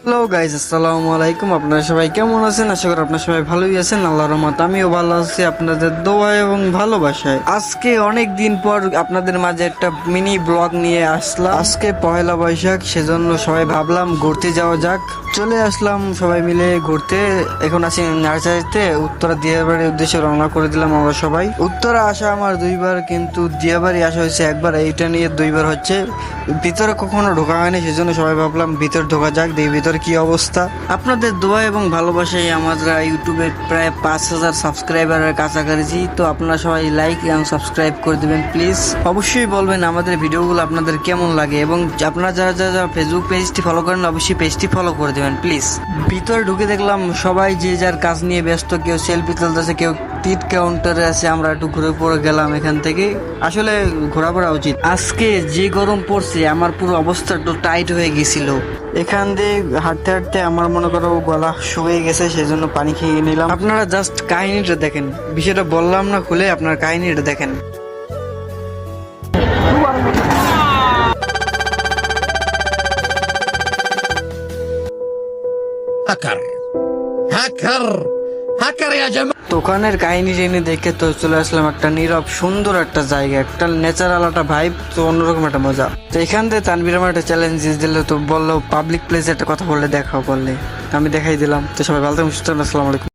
Hello guys, আসসালামু আলাইকুম। আপনারা সবাই কেমন আছেন? আশা করি আপনারা সবাই ভালোই আছেন। আল্লাহর রহমতে আমিও ভালো আছি, আপনাদের দোয়া এবং ভালোবাসায়। আজকে অনেক দিন পর আপনাদের মাঝে একটা মিনি ব্লগ নিয়ে আসলাম। আজকে পয়লা বৈশাখ, সেজন্য সবাই ভাবলাম ঘুরতে যাওয়া যাক। চলে আসলাম সবাই মিলে ঘুরতে। এখন আছি নার্সারিতে। উত্তরা দিয়াবাড়ির উদ্দেশ্যে রওনা করে দিলাম আমরা সবাই। উত্তরা আসা আমার দুইবার, কিন্তু দিয়াবাড়ি আসা হয়েছে একবার। এইটা নিয়ে দুইবার হচ্ছে। ভিতরে কখনো ঢোকা হয়নি, সেজন্য সবাই ভাবলাম ভিতর ঢোকা যাক, দেখি ভিতরে কি অবস্থা। আপনাদের দোয়া এবং ভালোবাসায় আমরা ইউটিউবে প্রায় 5,000 সাবস্ক্রাইবারের কাছাকাছি। তো আপনারা সবাই লাইক এবং সাবস্ক্রাইব করে দেবেন প্লিজ। অবশ্যই বলবেন আমাদের ভিডিওগুলো আপনাদের কেমন লাগে, এবং আপনারা যারা যারা ফেসবুক পেজটি ফলো করেন অবশ্যই পেজটি ফলো করে দেবেন প্লিজ। ভিতরে ঢুকে দেখলাম সবাই যে যার কাজ নিয়ে ব্যস্ত, কেউ সেলফি তুলতেছে, কেউ টিট কাউন্টারে আছে। আমরা একটু ঘুরে পড়ে গেলাম এখান থেকে। আসলে ঘোরাফেরা উচিত। আজকে যে গরম পড়ছে, আমার পুরো অবস্থা একটু টাইট হয়ে গেছিল। এখান দিয়ে হাঁটতে হাঁটতে আমার মনে করো গলা শুকিয়ে গেছে, সেজন্য পানি খেয়ে নিলাম। আপনারা জাস্ট কাহিনীটা দেখেন, বিষয়টা বললাম না খুলে, আপনার কাহিনীটা দেখেন। هاكر هاكر هاكر يا جماعة. দোকানের কাহিনী টেনে দেখে তো চলে আসলাম একটা নীরব সুন্দর একটা জায়গা, একটা ন্যাচারাল একটা ভাইব, তো অন্যরকম একটা মজা। তো এখান থেকে তানভীর আমার একটা চ্যালেঞ্জ দিল, তো বললো পাবলিক প্লেসে একটা কথা বললে দেখাও, বললে আমি দেখাই দিলাম। তো সবাই ভালো থাকুন, সুস্থ থাকুন, আসসালামু আলাইকুম।